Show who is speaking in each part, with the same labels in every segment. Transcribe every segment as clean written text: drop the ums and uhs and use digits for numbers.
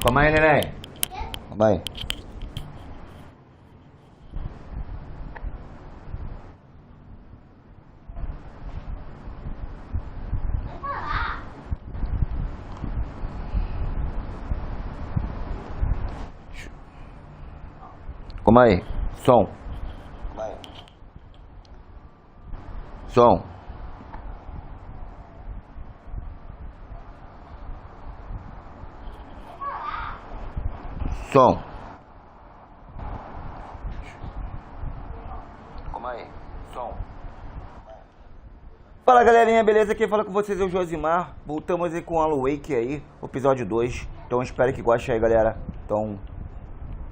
Speaker 1: Calma aí, neném. Calma aí. Calma aí. Som. Calma aí. Som. Som. Calma aí. Som. Fala galerinha, beleza? Quem fala com vocês é o Josimar. Voltamos aí com Alan Wake aí, episódio 2. Então espero que gostem aí, galera. Então,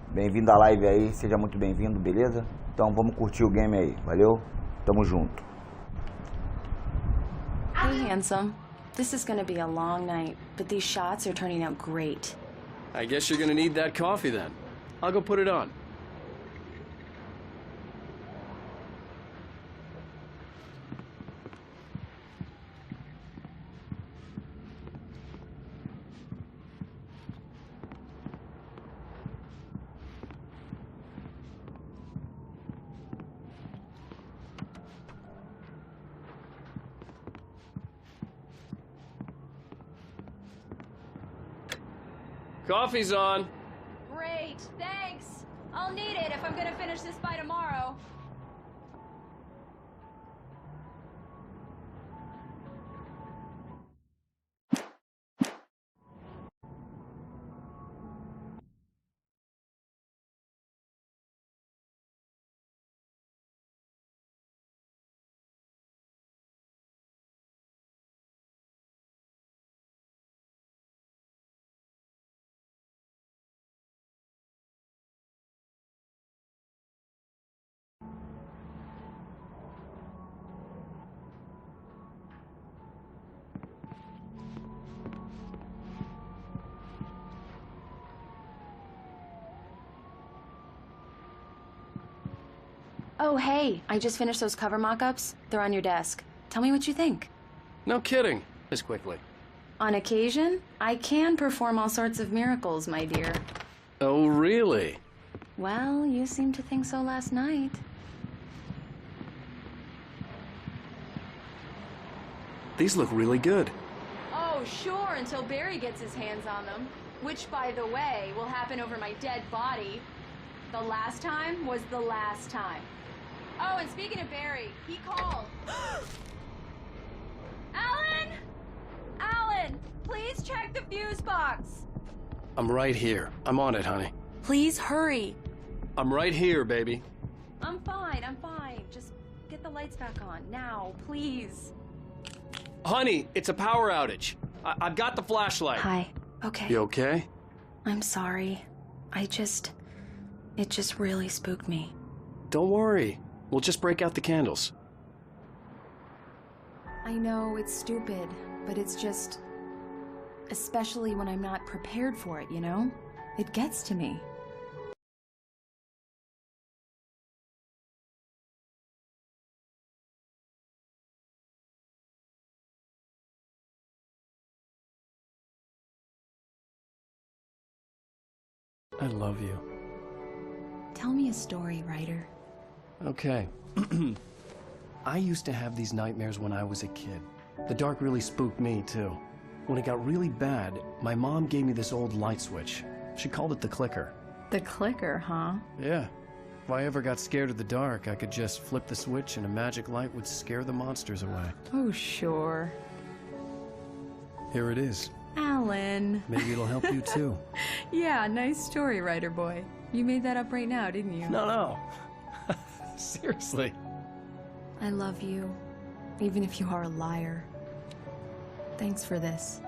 Speaker 1: bem-vindo à live aí, seja muito bem-vindo, beleza? Então vamos curtir o game aí, valeu? Tamo junto.
Speaker 2: Hey, handsome. This is gonna be a long night, but these shots are turning out great.
Speaker 3: I guess you're gonna need that coffee then. I'll go put it on. Coffee's on.
Speaker 2: Great, thanks. I'll need it if I'm gonna finish this by tomorrow. Oh, hey, I just finished those cover mock-ups. They're on your desk. Tell me what you think.
Speaker 3: No kidding. This quickly.
Speaker 2: On occasion, I can perform all sorts of miracles, my dear.
Speaker 3: Oh, really?
Speaker 2: Well, you seemed to think so last night.
Speaker 3: These look really good.
Speaker 2: Oh, sure, until Barry gets his hands on them. Which, by the way, will happen over my dead body. The last time was the last time. Oh, and speaking of Barry, he called. Alan! Alan, please check the fuse box.
Speaker 3: I'm right here. I'm on it, honey.
Speaker 2: Please hurry.
Speaker 3: I'm right here, baby.
Speaker 2: I'm fine. Just get the lights back on. Now, please.
Speaker 3: Honey, it's a power outage. I've got the flashlight.
Speaker 2: Hi. Okay.
Speaker 3: You okay?
Speaker 2: I'm sorry. It just really spooked me.
Speaker 3: Don't worry. We'll just break out the candles.
Speaker 2: I know it's stupid, but it's just... especially when I'm not prepared for it, you know? It gets to me.
Speaker 3: I love you.
Speaker 2: Tell me a story, writer.
Speaker 3: Okay. I used to have these nightmares when I was a kid. The dark really spooked me, too. When it got really bad, my mom gave me this old light switch. She called it the clicker.
Speaker 2: The clicker, huh?
Speaker 3: Yeah. If I ever got scared of the dark, I could just flip the switch and a magic light would scare the monsters away.
Speaker 2: Oh, sure.
Speaker 3: Here it is.
Speaker 2: Alan.
Speaker 3: Maybe it'll help you, too.
Speaker 2: Yeah, nice story, writer boy. You made that up right now, didn't you?
Speaker 3: No. Seriously.
Speaker 2: I love you, even if you are a liar. Thanks for this.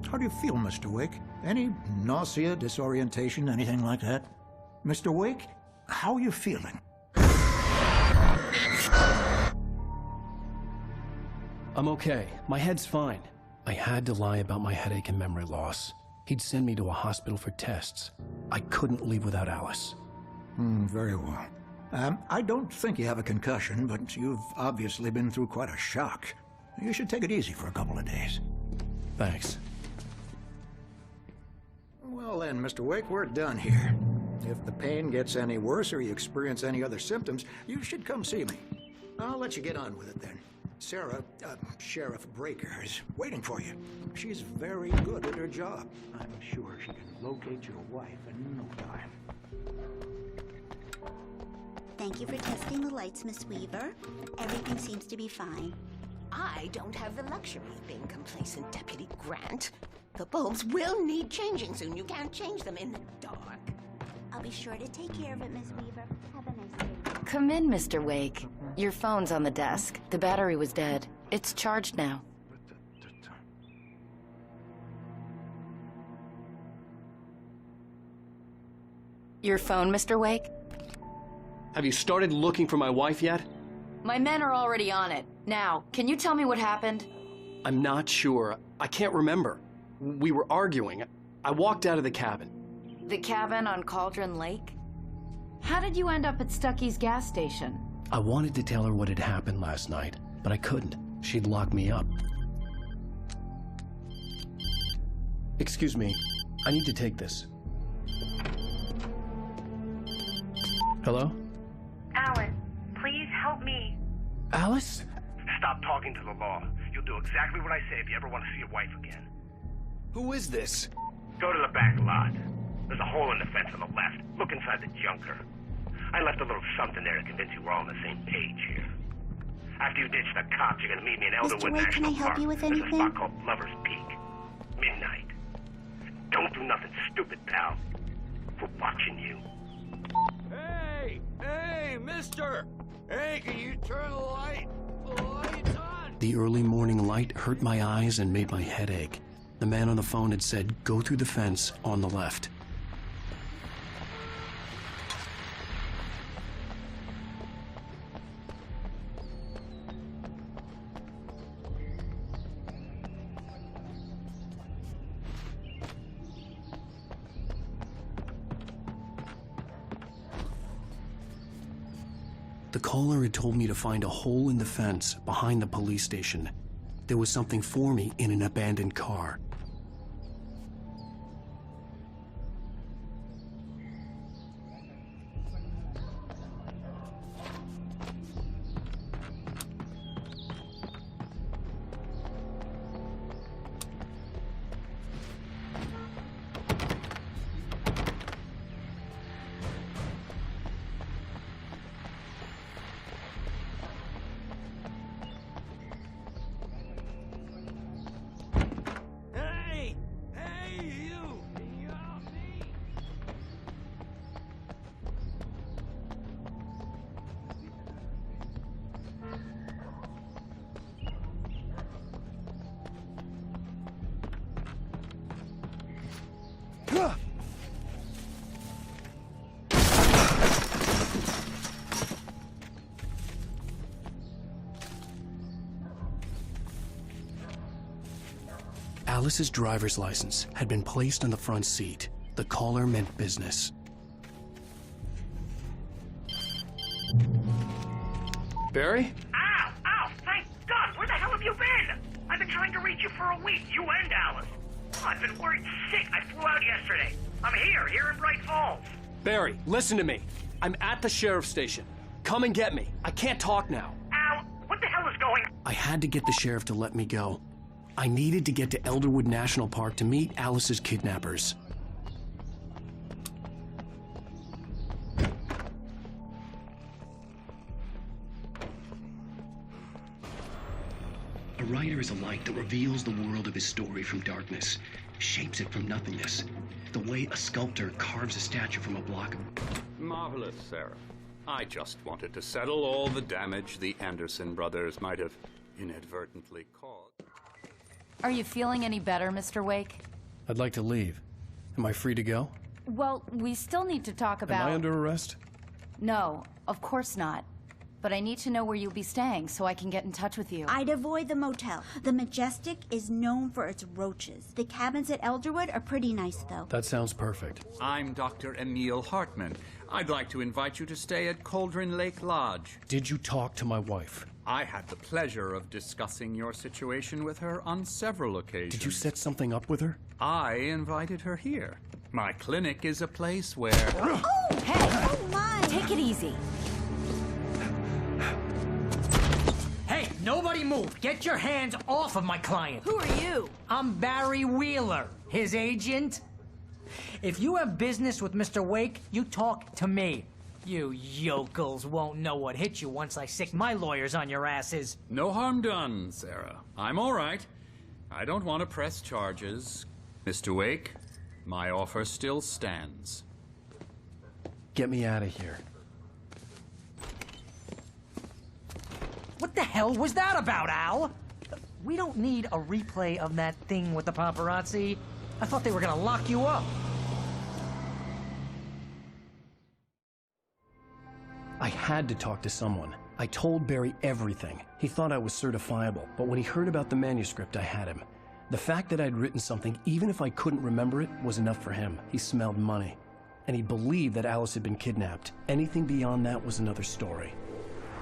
Speaker 4: How do you feel, Mr. Wake? Any nausea, disorientation, anything like that? Mr. Wake, how are you feeling?
Speaker 3: I'm okay. My head's fine. I had to lie about my headache and memory loss. He'd send me to a hospital for tests. I couldn't leave without Alice.
Speaker 4: Very well. I don't think you have a concussion, but you've obviously been through quite a shock. You should take it easy for a couple of days.
Speaker 3: Thanks.
Speaker 4: Well then, Mr. Wake, we're done here. If the pain gets any worse or you experience any other symptoms, you should come see me. I'll let you get on with it then. Sarah, Sheriff Breaker, is waiting for you. She's very good at her job. I'm sure she can locate your wife in no time.
Speaker 5: Thank you for testing the lights, Miss Weaver. Everything seems to be fine.
Speaker 6: I don't have the luxury of being complacent, Deputy Grant. The bulbs will need changing soon. You can't change them in the dark.
Speaker 5: I'll be sure to take care of it, Miss Weaver. Have a nice day.
Speaker 7: Come in, Mr. Wake. Your phone's on the desk. The battery was dead. It's charged now. Your phone, Mr. Wake?
Speaker 3: Have you started looking for my wife yet?
Speaker 7: My men are already on it. Now, can you tell me what happened?
Speaker 3: I'm not sure. I can't remember. We were arguing. I walked out of the cabin.
Speaker 7: The cabin on Cauldron Lake? How did you end up at Stucky's gas station?
Speaker 3: I wanted to tell her what had happened last night, but I couldn't. She'd lock me up. Excuse me. I need to take this. Hello?
Speaker 8: Alice, please help me.
Speaker 3: Alice?
Speaker 8: Stop talking to the law. You'll do exactly what I say if you ever want to see your wife again.
Speaker 3: Who is this?
Speaker 8: Go to the back lot. There's a hole in the fence on the left. Look inside the junker. I left a little something there to convince you we're all on the same page here. After you ditch the cops, you're gonna meet me in Elderwood
Speaker 5: Wake, can I
Speaker 8: National
Speaker 5: help
Speaker 8: Park.
Speaker 5: you with
Speaker 8: There's a
Speaker 5: anything?
Speaker 8: spot called Lover's Peak. Midnight. Don't do nothing stupid, pal. We're watching you.
Speaker 9: Hey, mister! Hey, can you turn the light? The light's on!
Speaker 3: The early morning light hurt my eyes and made my head ache. The man on the phone had said, go through the fence on the left. The caller had told me to find a hole in the fence behind the police station. There was something for me in an abandoned car. Alice's driver's license had been placed on the front seat. The caller meant business. Barry?
Speaker 8: Ow! Ow! Thank God! Where the hell have you been? I've been trying to reach you for a week. You and Alice. Oh, I've been worried sick. I flew out yesterday. I'm here in Bright Falls.
Speaker 3: Barry, listen to me. I'm at the sheriff's station. Come and get me. I can't talk now.
Speaker 8: Ow! What the hell is going on?
Speaker 3: I had to get the sheriff to let me go. I needed to get to Elderwood National Park to meet Alice's kidnappers. A writer is a light that reveals the world of his story from darkness, shapes it from nothingness, the way a sculptor carves a statue from a block of...
Speaker 9: Marvelous, Sarah. I just wanted to settle all the damage the Anderson brothers might have inadvertently caused.
Speaker 7: Are you feeling any better, Mr. Wake?
Speaker 3: I'd like to leave. Am I free to go?
Speaker 7: Well, we still need to talk about...
Speaker 3: Am I under arrest?
Speaker 7: No, of course not. but I need to know where you'll be staying so I can get in touch with you.
Speaker 5: I'd avoid the motel. The Majestic is known for its roaches. The cabins at Elderwood are pretty nice, though.
Speaker 3: That sounds perfect.
Speaker 9: I'm Dr. Emil Hartman. I'd like to invite you to stay at Cauldron Lake Lodge.
Speaker 3: Did you talk to my wife?
Speaker 9: I had the pleasure of discussing your situation with her on several occasions.
Speaker 3: Did you set something up with her?
Speaker 9: I invited her here. My clinic is a place where...
Speaker 7: Oh, hey!
Speaker 5: Oh, my!
Speaker 7: Take it easy.
Speaker 10: Hey, nobody move! Get your hands off of my client!
Speaker 7: Who are you?
Speaker 10: I'm Barry Wheeler, his agent. If you have business with Mr. Wake, you talk to me. You yokels won't know what hit you once I sick my lawyers on your asses.
Speaker 9: No harm done, Sarah. I'm all right. I don't want to press charges. Mr. Wake, my offer still stands.
Speaker 3: Get me out of here.
Speaker 10: What the hell was that about, Al? We don't need a replay of that thing with the paparazzi. I thought they were gonna lock you up.
Speaker 3: I had to talk to someone. I told Barry everything. He thought I was certifiable, but when he heard about the manuscript, I had him. The fact that I'd written something, even if I couldn't remember it, was enough for him. He smelled money. And he believed that Alice had been kidnapped. Anything beyond that was another story.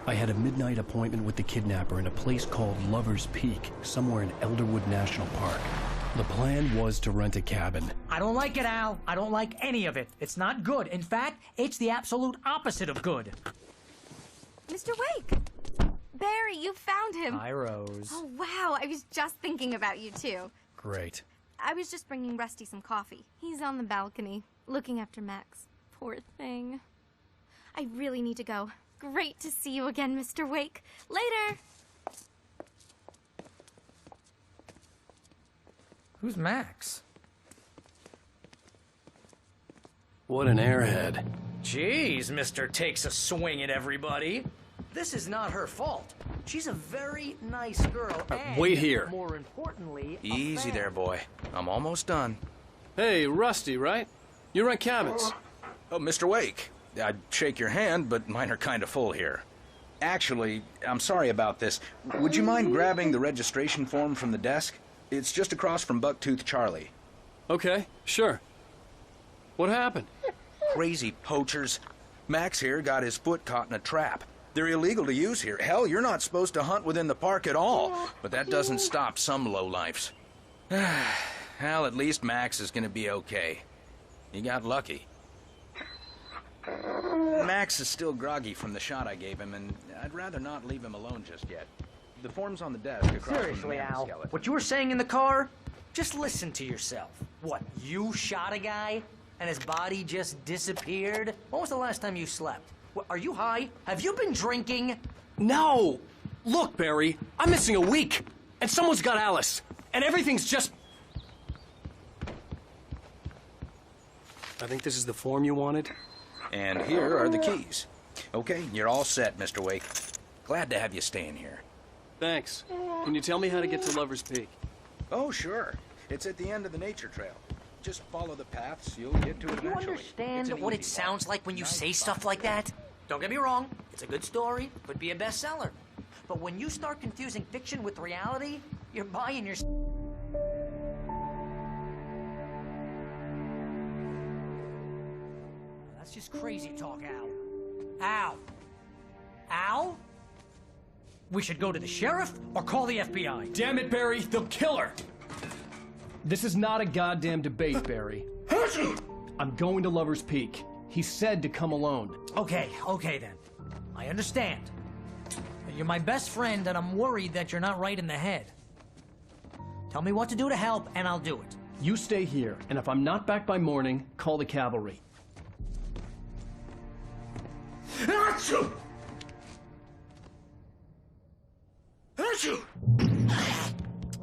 Speaker 3: I had a midnight appointment with the kidnapper in a place called Lover's Peak, somewhere in Elderwood National Park. The plan was to rent a cabin.
Speaker 10: I don't like it, Al. I don't like any of it. It's not good. In fact, it's the absolute opposite of good.
Speaker 11: Mr. Wake! Barry, you found him.
Speaker 10: Hi, Rose.
Speaker 11: Oh, wow. I was just thinking about you, too.
Speaker 3: Great.
Speaker 11: I was just bringing Rusty some coffee. He's on the balcony, looking after Max. Poor thing. I really need to go. Great to see you again, Mr. Wake. Later!
Speaker 10: Who's Max?
Speaker 3: What an airhead.
Speaker 10: Jeez, Mr. Takes a swing at everybody. This is not her fault. She's a very nice girl, and
Speaker 3: wait here.
Speaker 10: more importantly, a
Speaker 12: Easy
Speaker 10: fan.
Speaker 12: there, boy. I'm almost done.
Speaker 3: Hey, Rusty, right? You rent cabins.
Speaker 12: Oh, Mr. Wake. I'd shake your hand, but mine are kind of full here. Actually, I'm sorry about this. Would you mind grabbing the registration form from the desk? It's just across from Bucktooth Charlie.
Speaker 3: Okay, sure. What happened?
Speaker 12: Crazy poachers. Max here got his foot caught in a trap. They're illegal to use here. Hell, you're not supposed to hunt within the park at all. But that doesn't stop some lowlifes. Well, at least Max is gonna be okay. He got lucky. Max is still groggy from the shot I gave him, and I'd rather not leave him alone just yet. The form's on the desk across from the
Speaker 10: Seriously,
Speaker 12: man
Speaker 10: Al,
Speaker 12: skeleton.
Speaker 10: what you were saying in the car? Just listen to yourself. What, you shot a guy and his body just disappeared? When was the last time you slept? What, are you high? Have you been drinking?
Speaker 3: No! Look, Barry, I'm missing a week, and someone's got Alice, and everything's just... I think this is the form you wanted.
Speaker 12: And here are the keys. Okay, you're all set, Mr. Wake. Glad to have you staying here.
Speaker 3: Thanks. Can you tell me how to get to Lover's Peak?
Speaker 12: Oh, sure. It's at the end of the nature trail. Just follow the paths, you'll get to it
Speaker 10: Do you
Speaker 12: eventually.
Speaker 10: understand
Speaker 12: It's an
Speaker 10: what it
Speaker 12: easy
Speaker 10: sounds
Speaker 12: walk.
Speaker 10: like when you
Speaker 12: Nice
Speaker 10: say
Speaker 12: spot.
Speaker 10: stuff like that? Don't get me wrong, it's a good story, could be a bestseller. But when you start confusing fiction with reality, you're buying your... That's just crazy talk, Al. Al! Al? We should go to the sheriff or call the FBI.
Speaker 3: Damn it, Barry, they'll kill her! This is not a goddamn debate, Barry. I'm going to Lover's Peak. He said to come alone.
Speaker 10: Okay then. I understand. You're my best friend, and I'm worried that you're not right in the head. Tell me what to do to help, and I'll do it.
Speaker 3: You stay here, and if I'm not back by morning, call the cavalry.
Speaker 12: Achoo! Achoo!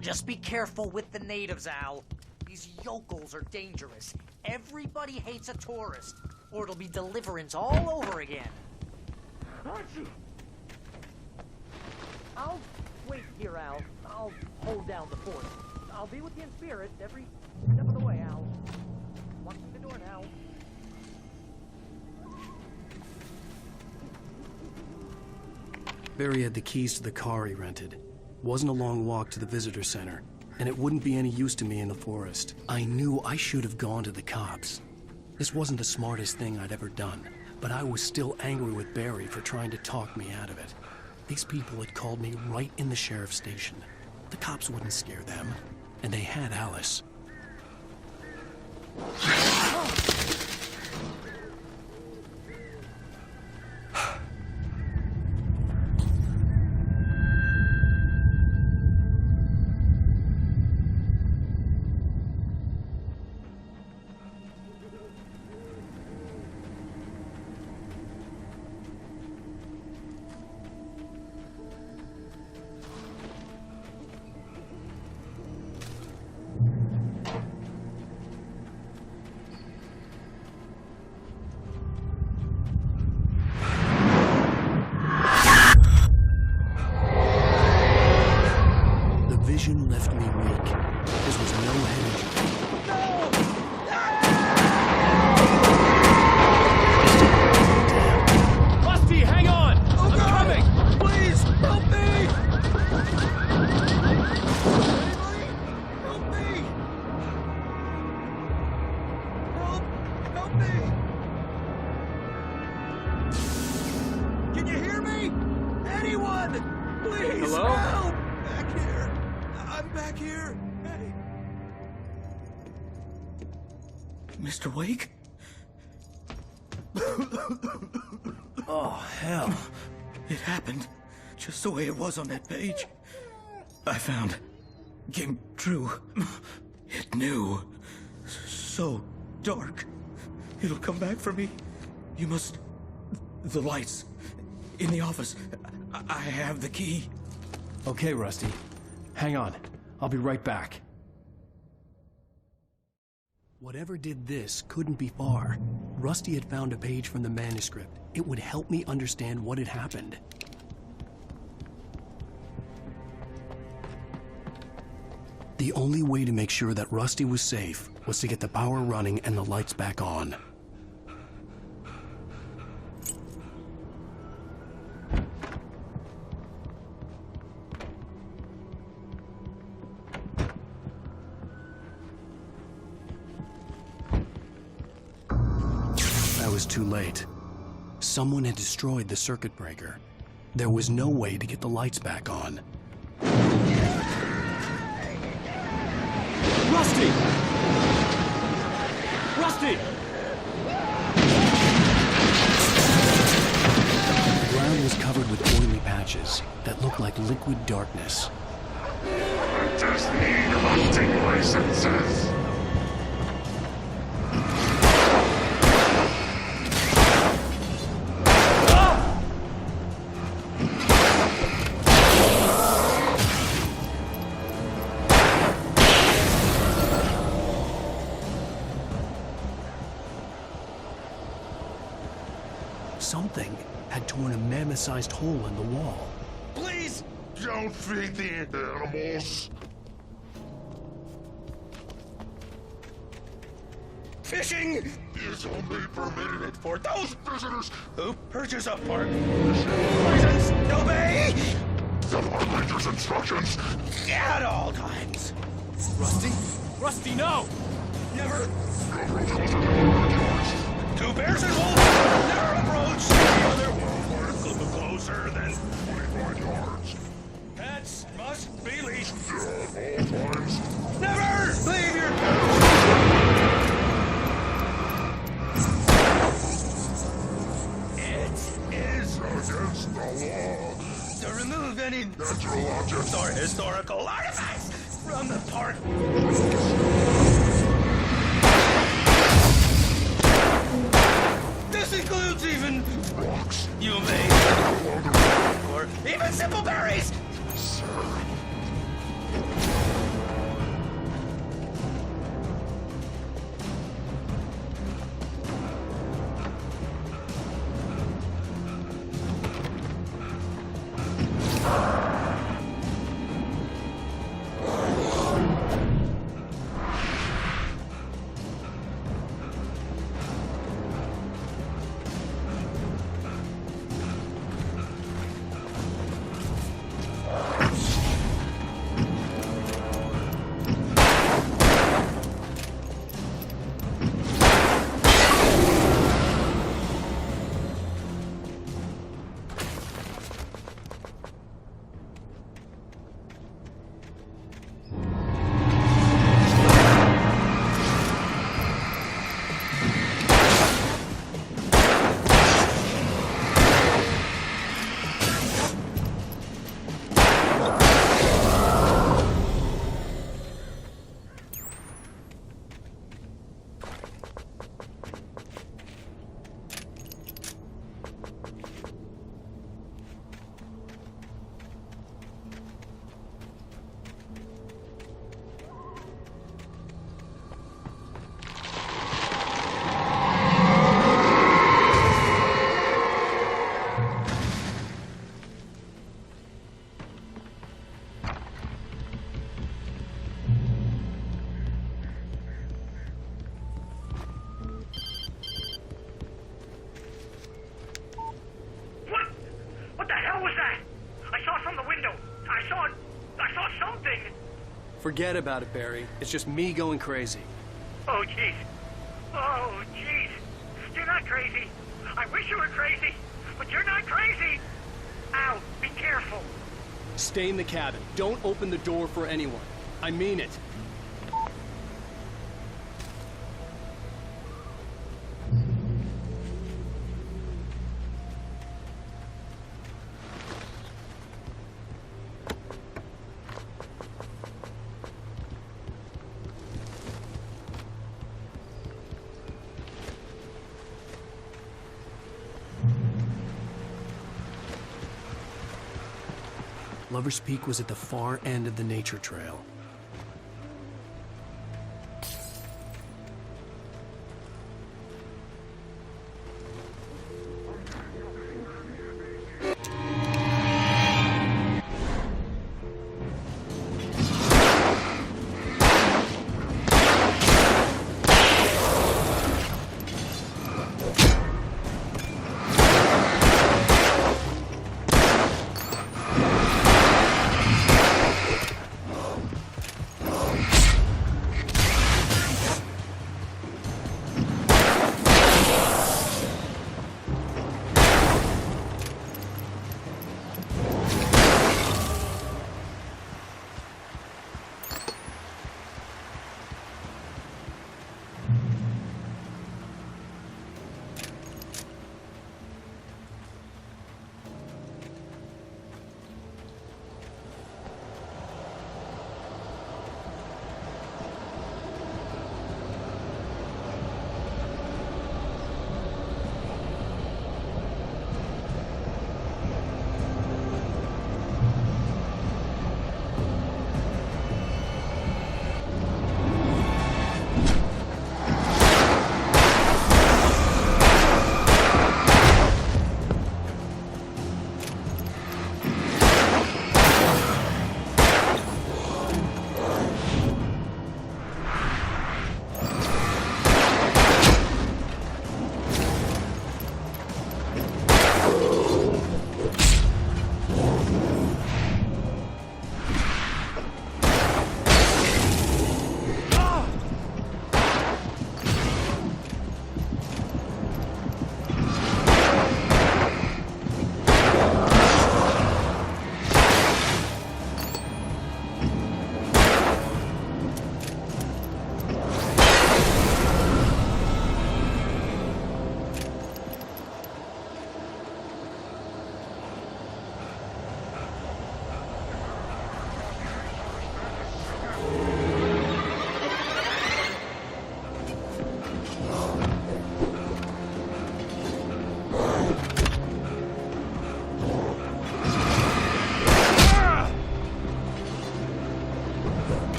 Speaker 10: Just be careful with the natives, Al. These yokels are dangerous. Everybody hates a tourist, or it'll be deliverance all over again. I'll wait here, Al. I'll hold down the fort. I'll be with you in spirit every step of the way, Al. Watch the door now.
Speaker 3: Barry had the keys to the car he rented. Wasn't a long walk to the visitor center, and it wouldn't be any use to me in the forest. I knew I should have gone to the cops. This wasn't the smartest thing I'd ever done, but I was still angry with Barry for trying to talk me out of it. These people had called me right in the sheriff's station. The cops wouldn't scare them, and they had Alice. Vision left me weak. This was no head injury.
Speaker 13: Damn. Rusty, hang on!
Speaker 12: Oh,
Speaker 13: I'm
Speaker 12: God!
Speaker 13: coming!
Speaker 12: Please, help me! Help me! Help me! Can you hear me? Anyone? Please,
Speaker 13: Hello?
Speaker 12: help! Back here. I'm back here. Hey. Mr. Wake?
Speaker 3: Oh, hell.
Speaker 12: It happened just the way it was on that page. I found. Came true. It knew. So dark. It'll come back for me. You must... The lights. In the office. I have the key.
Speaker 3: Okay, Rusty. Hang on. I'll be right back. Whatever did this couldn't be far. Rusty had found a page from the manuscript. It would help me understand what had happened. The only way to make sure that Rusty was safe was to get the power running and the lights back on. I was too late. Someone had destroyed the circuit breaker. There was no way to get the lights back on.
Speaker 13: Rusty! Rusty!
Speaker 3: The ground was covered with oily patches that looked like liquid darkness.
Speaker 14: I just need hunting licenses.
Speaker 3: Something had torn a mammoth-sized hole in the wall.
Speaker 14: Please don't feed the animals.
Speaker 12: Fishing
Speaker 14: is only permitted
Speaker 12: for those
Speaker 14: visitors
Speaker 12: who purchase a park license. Obey
Speaker 14: the park ranger's instructions
Speaker 12: at all times.
Speaker 13: Rusty? Rusty, no!
Speaker 12: Never.
Speaker 14: No approach closer than 100 yards.
Speaker 12: Two bears and wolves never approach the other closer than
Speaker 14: 25 yards.
Speaker 12: Pets must be leashed
Speaker 14: At all times.
Speaker 12: Never leave your couch. It is
Speaker 14: against the law
Speaker 12: to remove any
Speaker 14: natural objects
Speaker 12: or historical artifacts from the park. This includes even
Speaker 14: rocks.
Speaker 12: You may, or even simple berries.
Speaker 14: Sir.
Speaker 3: Forget about it, Barry. It's just me going crazy.
Speaker 8: Oh, jeez. Oh, jeez. You're not crazy. I wish you were crazy, but you're not crazy. Ow, be careful.
Speaker 3: Stay in the cabin. Don't open the door for anyone. I mean it. Lover's Peak was at the far end of the nature trail.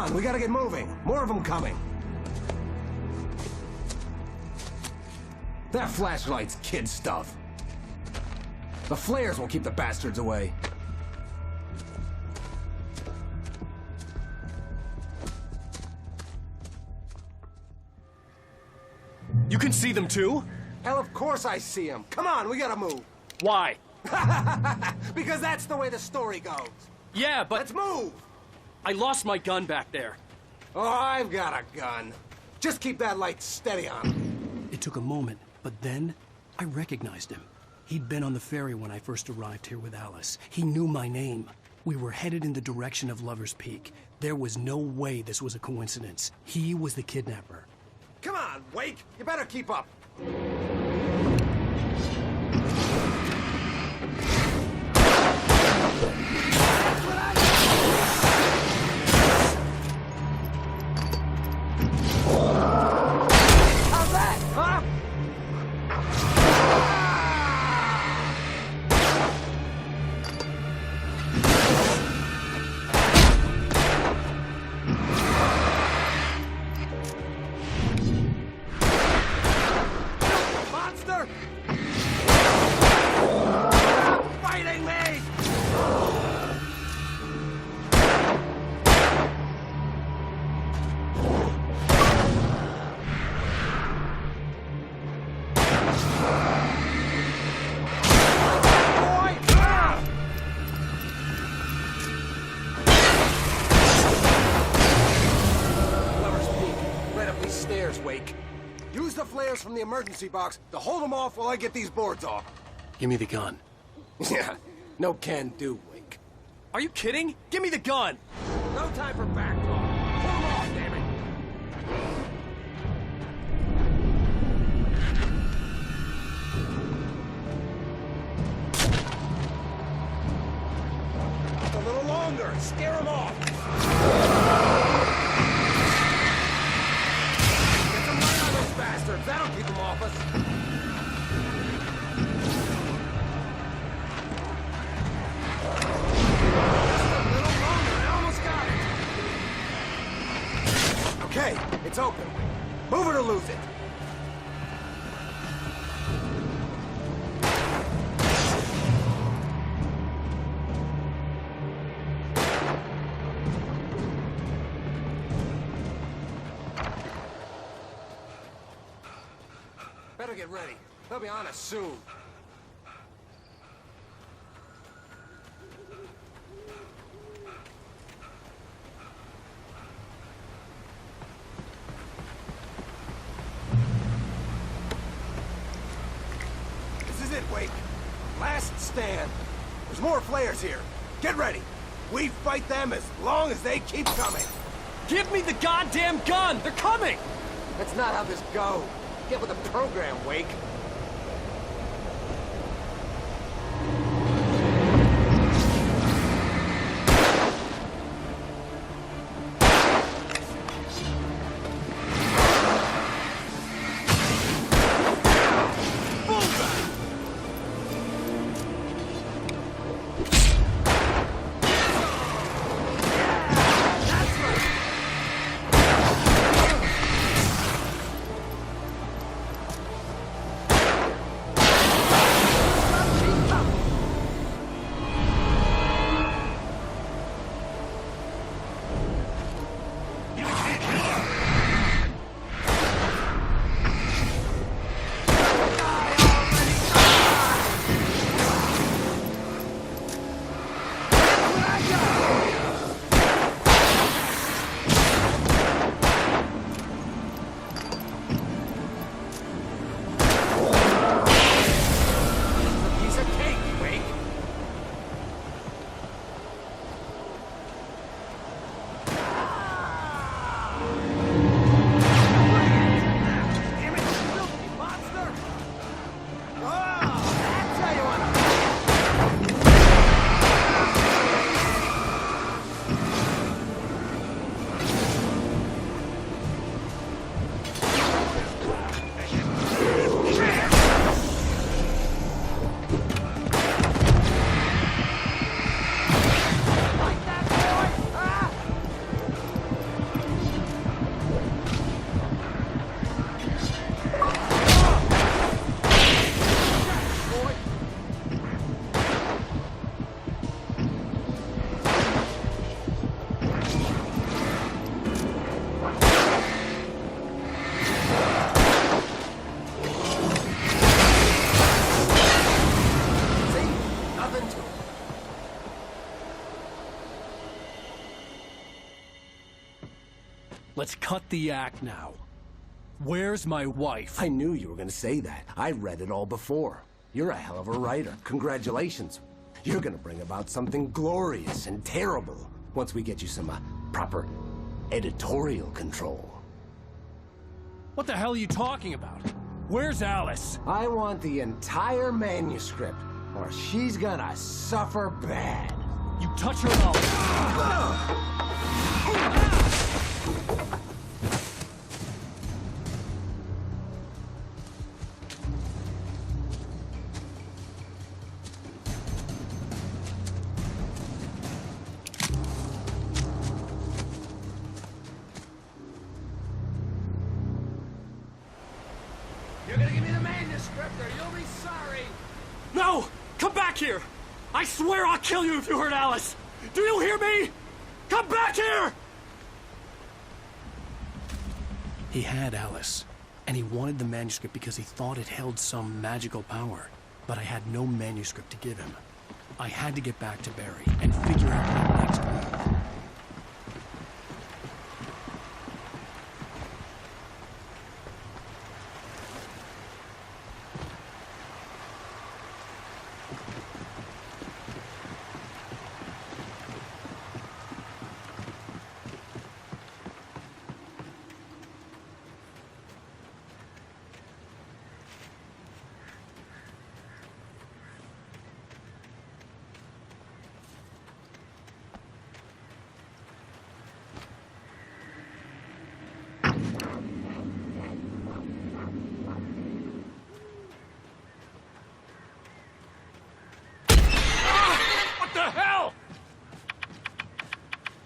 Speaker 15: on, we gotta get moving. More of them coming. That flashlight's kid stuff. The flares will keep the bastards away.
Speaker 13: You can see them too?
Speaker 15: Hell, of course I see them. Come on, we gotta move.
Speaker 13: Why?
Speaker 15: Because that's the way the story goes.
Speaker 13: Yeah, but...
Speaker 15: Let's move!
Speaker 13: I lost my gun back there.
Speaker 15: Oh, I've got a gun. Just keep that light steady on him.
Speaker 3: It took a moment, but then I recognized him. He'd been on the ferry when I first arrived here with Alice. He knew my name. We were headed in the direction of Lover's Peak. There was no way this was a coincidence. He was the kidnapper.
Speaker 15: Come on, Wake! You better keep up.
Speaker 10: How's that, huh?
Speaker 15: Monster! Fighting me! Stairs, Wake. Use the flares from the emergency box to hold them off while I get these boards off.
Speaker 3: Give me the gun.
Speaker 15: Yeah, no can do, Wake.
Speaker 13: Are you kidding? Give me the gun!
Speaker 15: No time for back talk. Hold them off, damn it! A little longer. Scare them off. Bastards, that'll keep them off us. Just a little longer, I almost got it. Okay, it's open. Move it or lose it. Better get ready. They'll be on us soon. This is it, Wake. Last stand. There's more flares here. Get ready. We fight them as long as they keep coming.
Speaker 13: Give me the goddamn gun! They're coming!
Speaker 15: That's not how this goes. Get with the program, Wake.
Speaker 13: Let's cut the act now. Where's my wife?
Speaker 16: I knew you were gonna say that. I read it all before. You're a hell of a writer. Congratulations. You're gonna bring about something glorious and terrible once we get you some proper editorial control.
Speaker 13: What the hell are you talking about? Where's Alice?
Speaker 16: I want the entire manuscript, or she's gonna suffer bad.
Speaker 13: You touch her mouth. You're gonna give me the manuscript or you'll be sorry. No! Come back here! I swear I'll kill you if you hurt Alice! Do you hear me? Come back here!
Speaker 3: He had Alice, and he wanted the manuscript because he thought it held some magical power. But I had no manuscript to give him. I had to get back to Barry and figure out my next move.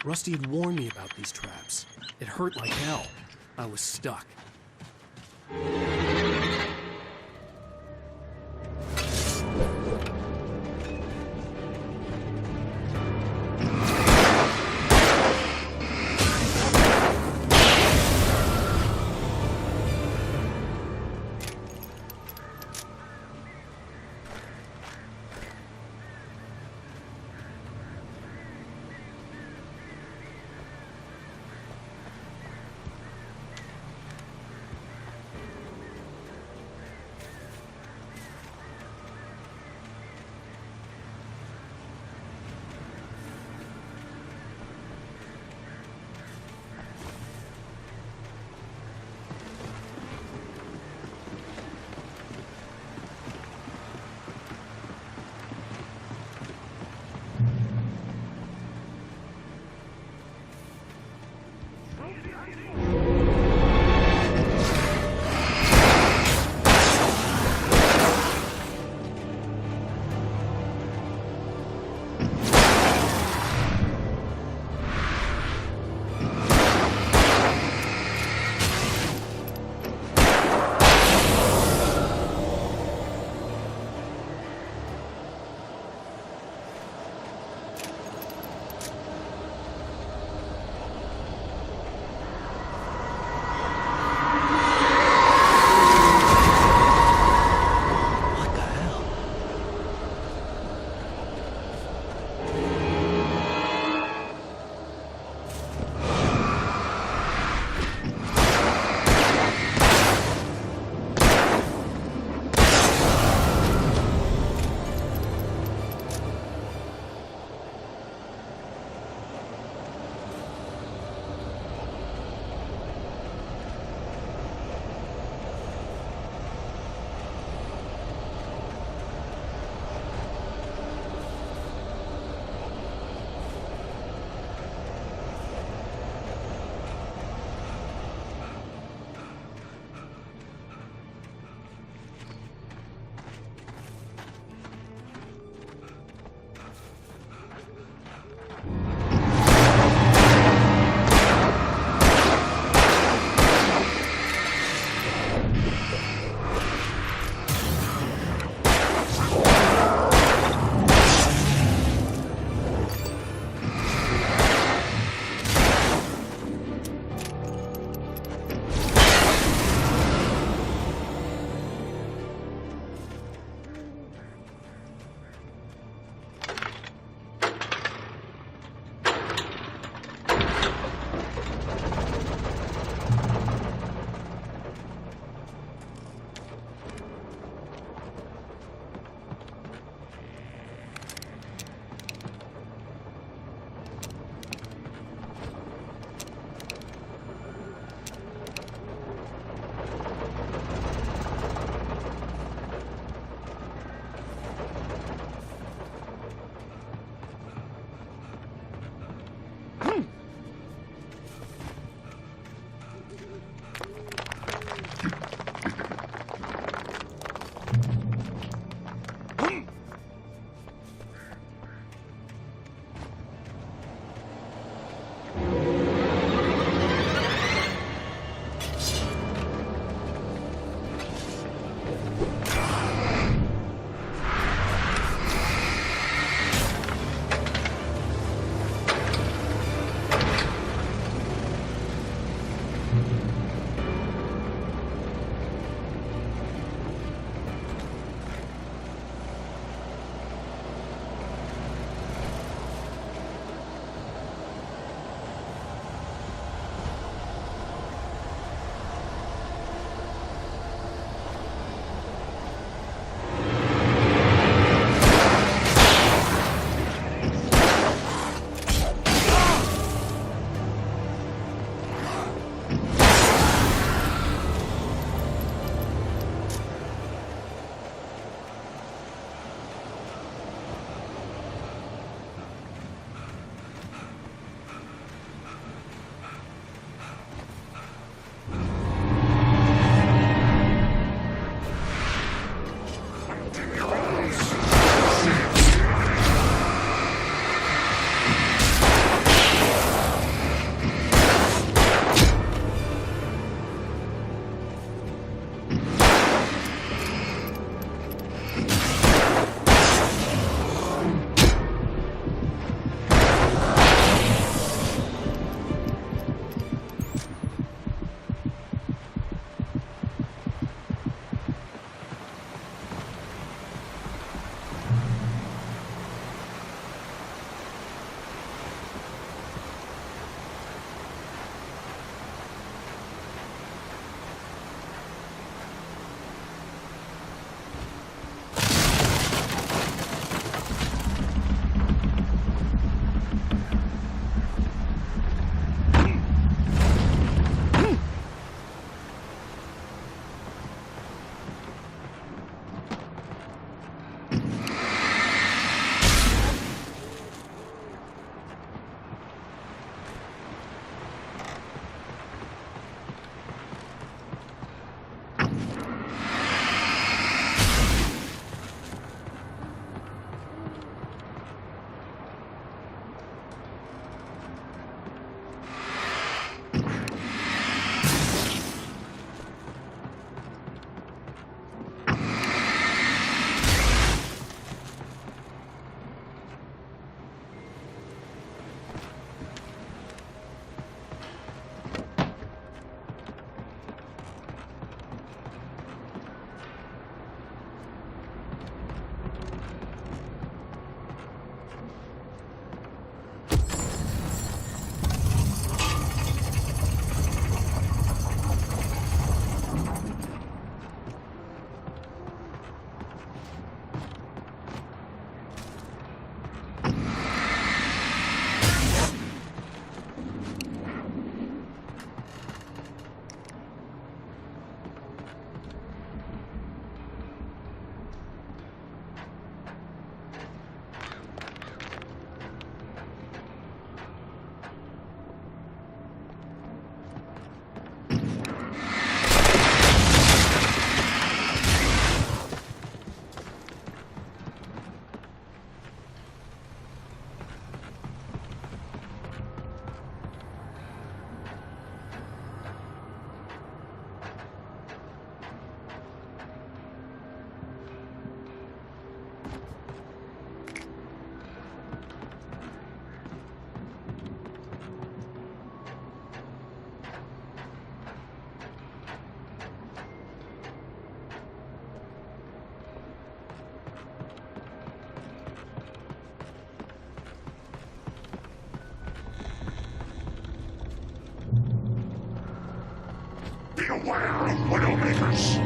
Speaker 3: Rusty had warned me about these traps. It hurt like hell. I was stuck.
Speaker 14: Beware of widowmakers!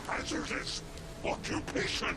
Speaker 14: Hazardous occupation.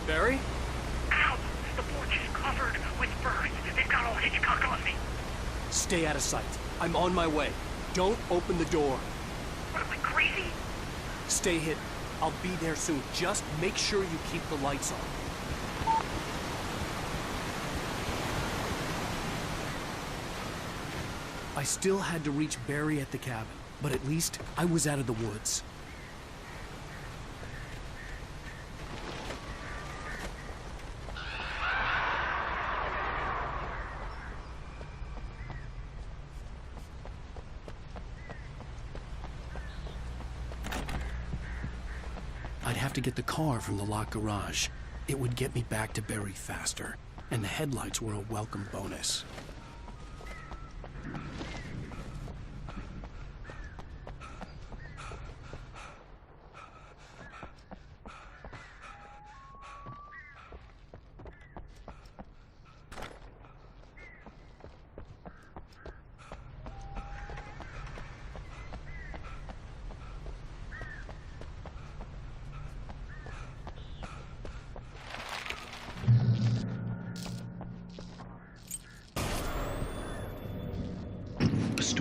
Speaker 3: Barry?
Speaker 8: Ow! The porch is covered with birds. They've got all Hitchcock on me.
Speaker 3: Stay out of sight. I'm on my way. Don't open the door.
Speaker 8: What am I, crazy?
Speaker 3: Stay hidden. I'll be there soon. Just make sure you keep the lights on. I still had to reach Barry at the cabin, but at least I was out of the woods. I'd have to get the car from the locked garage. It would get me back to Barry faster, and the headlights were a welcome bonus.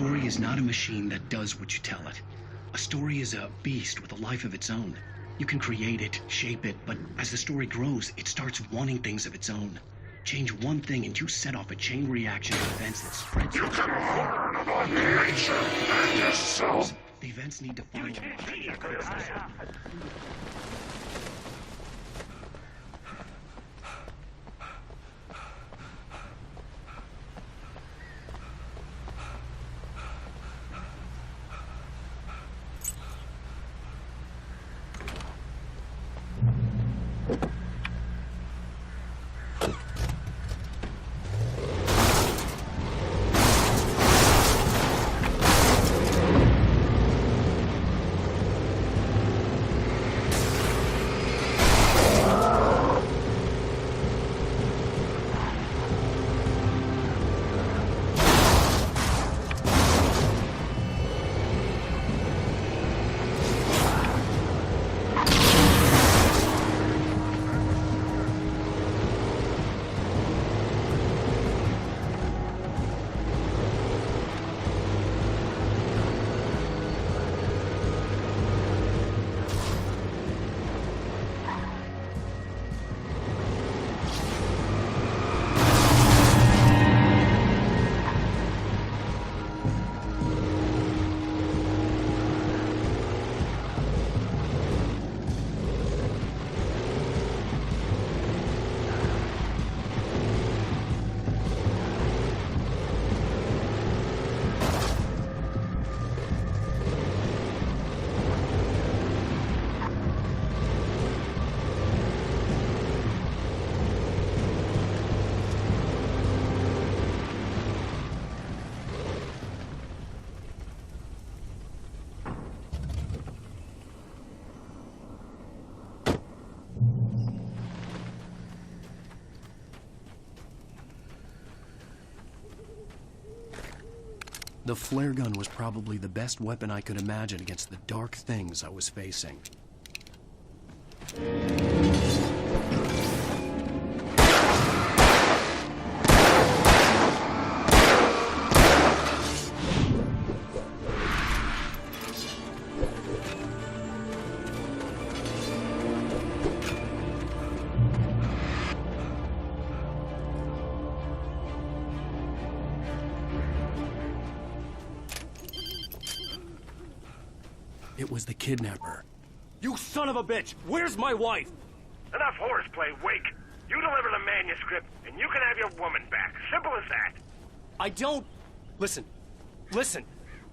Speaker 3: story is not a machine that does what you tell it. A story is a beast with a life of its own. You can create it, shape it, but as the story grows, it starts wanting things of its own. Change one thing and you set off a chain reaction of events that spreads.
Speaker 14: You can learn about nature and yourself.
Speaker 3: The events need to find. The flare gun was probably the best weapon I could imagine against the dark things I was facing. It was the kidnapper.
Speaker 13: You son of a bitch! Where's my wife?
Speaker 8: Enough horseplay, Wake. You deliver the manuscript, and you can have your woman back. Simple as that.
Speaker 3: I don't... Listen.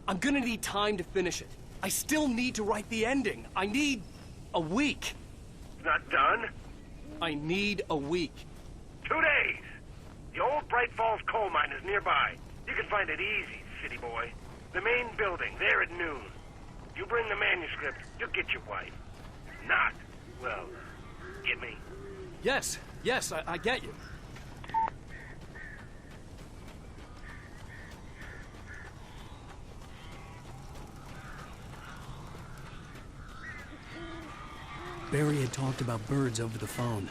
Speaker 3: I'm gonna need time to finish it. I still need to write the ending. I need a week.
Speaker 8: Not done?
Speaker 3: I need a week.
Speaker 8: 2 days. The old Bright Falls coal mine is nearby. You can find it easy, city boy. The main building, there at noon. You bring the manuscript, you'll get your wife. Not, well, get me?
Speaker 3: Yes, I get you. Barry had talked about birds over the phone.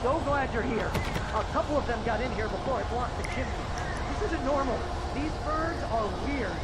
Speaker 10: So glad you're here. A couple of them got in here before I blocked the chimney. This isn't normal. These birds are weird.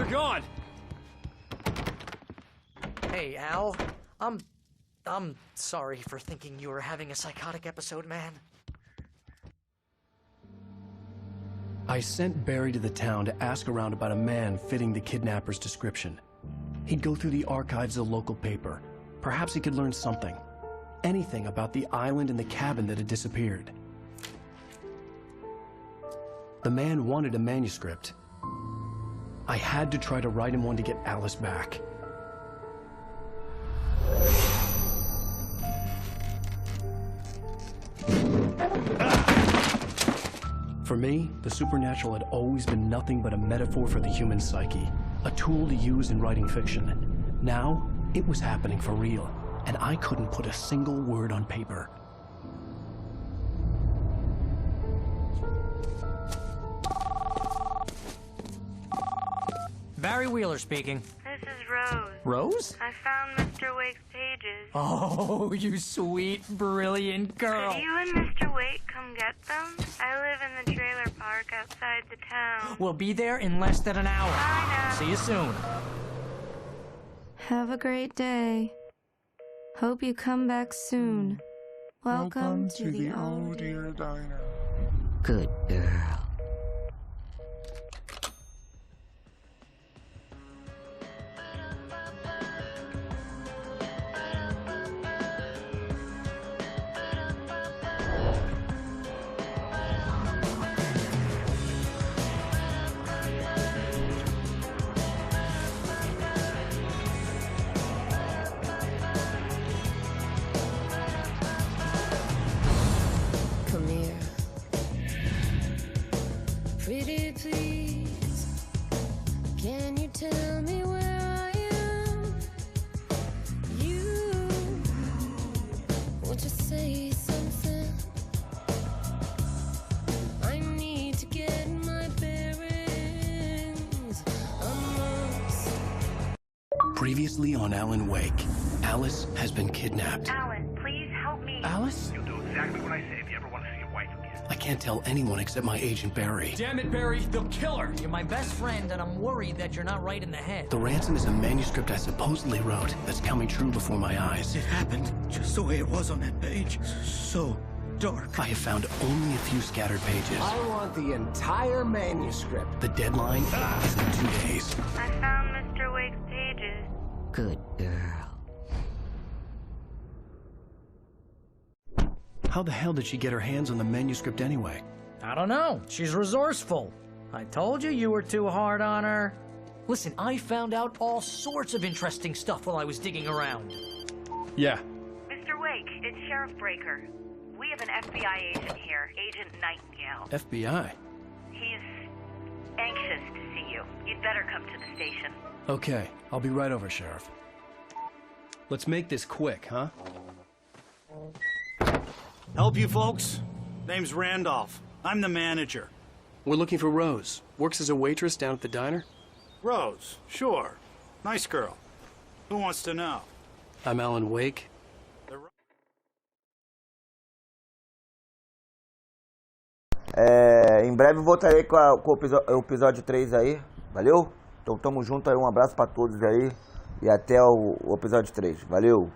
Speaker 13: We're gone.
Speaker 10: Hey, Al. I'm sorry for thinking you were having a psychotic episode, man.
Speaker 3: I sent Barry to the town to ask around about a man fitting the kidnapper's description. He'd go through the archives of the local paper. Perhaps he could learn something. Anything about the island and the cabin that had disappeared. The man wanted a manuscript. I had to try to write him one to get Alice back. For me, the supernatural had always been nothing but a metaphor for the human psyche, a tool to use in writing fiction. Now, it was happening for real, and I couldn't put a single word on paper.
Speaker 10: Barry Wheeler speaking.
Speaker 17: This is Rose.
Speaker 10: Rose?
Speaker 17: I found Mr. Wake's pages.
Speaker 10: Oh, you sweet, brilliant girl.
Speaker 17: Could you and Mr. Wake come get them? I live in the trailer park outside the town.
Speaker 10: We'll be there in less than an hour.
Speaker 17: Bye now.
Speaker 10: See you soon.
Speaker 11: Have a great day. Hope you come back soon. Welcome to the Oh Dear
Speaker 14: Diner.
Speaker 6: Good girl.
Speaker 18: Come here. Pretty please, can you tell me where I am? You want to say something? I need to get my bearings.
Speaker 3: Previously on Alan Wake, Alice has been kidnapped.
Speaker 17: Alan, please help me.
Speaker 3: Alice?
Speaker 8: You'll do exactly what I say if you ever want to see your wife again.
Speaker 3: I can't tell anyone except my agent Barry.
Speaker 10: Damn it, Barry, they'll kill her. You're my best friend, and I'm worried that you're not right in the head.
Speaker 3: The ransom is a manuscript I supposedly wrote that's coming true before my eyes.
Speaker 4: It happened just the way it was on that page. So dark.
Speaker 3: I have found only a few scattered pages.
Speaker 16: I want the entire manuscript.
Speaker 3: The deadline is in 2 days.
Speaker 17: I found Mr. Wake's pages.
Speaker 6: Good girl.
Speaker 3: How the hell did she get her hands on the manuscript anyway?
Speaker 10: I don't know. She's resourceful. I told you you were too hard on her. Listen, I found out all sorts of interesting stuff while I was digging around.
Speaker 3: Yeah.
Speaker 17: Mr. Wake, it's Sheriff Breaker. We have an FBI agent here, Agent Nightingale.
Speaker 3: FBI?
Speaker 17: He's anxious to see you. You'd better come to the station.
Speaker 3: Okay, I'll be right over, Sheriff. Let's make this quick, huh?
Speaker 19: Help you folks? Name's Randolph. I'm the manager.
Speaker 3: We're looking for Rose. Works as a waitress down at the diner.
Speaker 19: Rose, sure. Nice girl. Who wants to know?
Speaker 3: I'm Alan Wake.
Speaker 1: Em breve voltarei com o episódio 3 aí. Valeu? Então tamo junto aí, um abraço pra todos aí. E até o episódio 3. Valeu!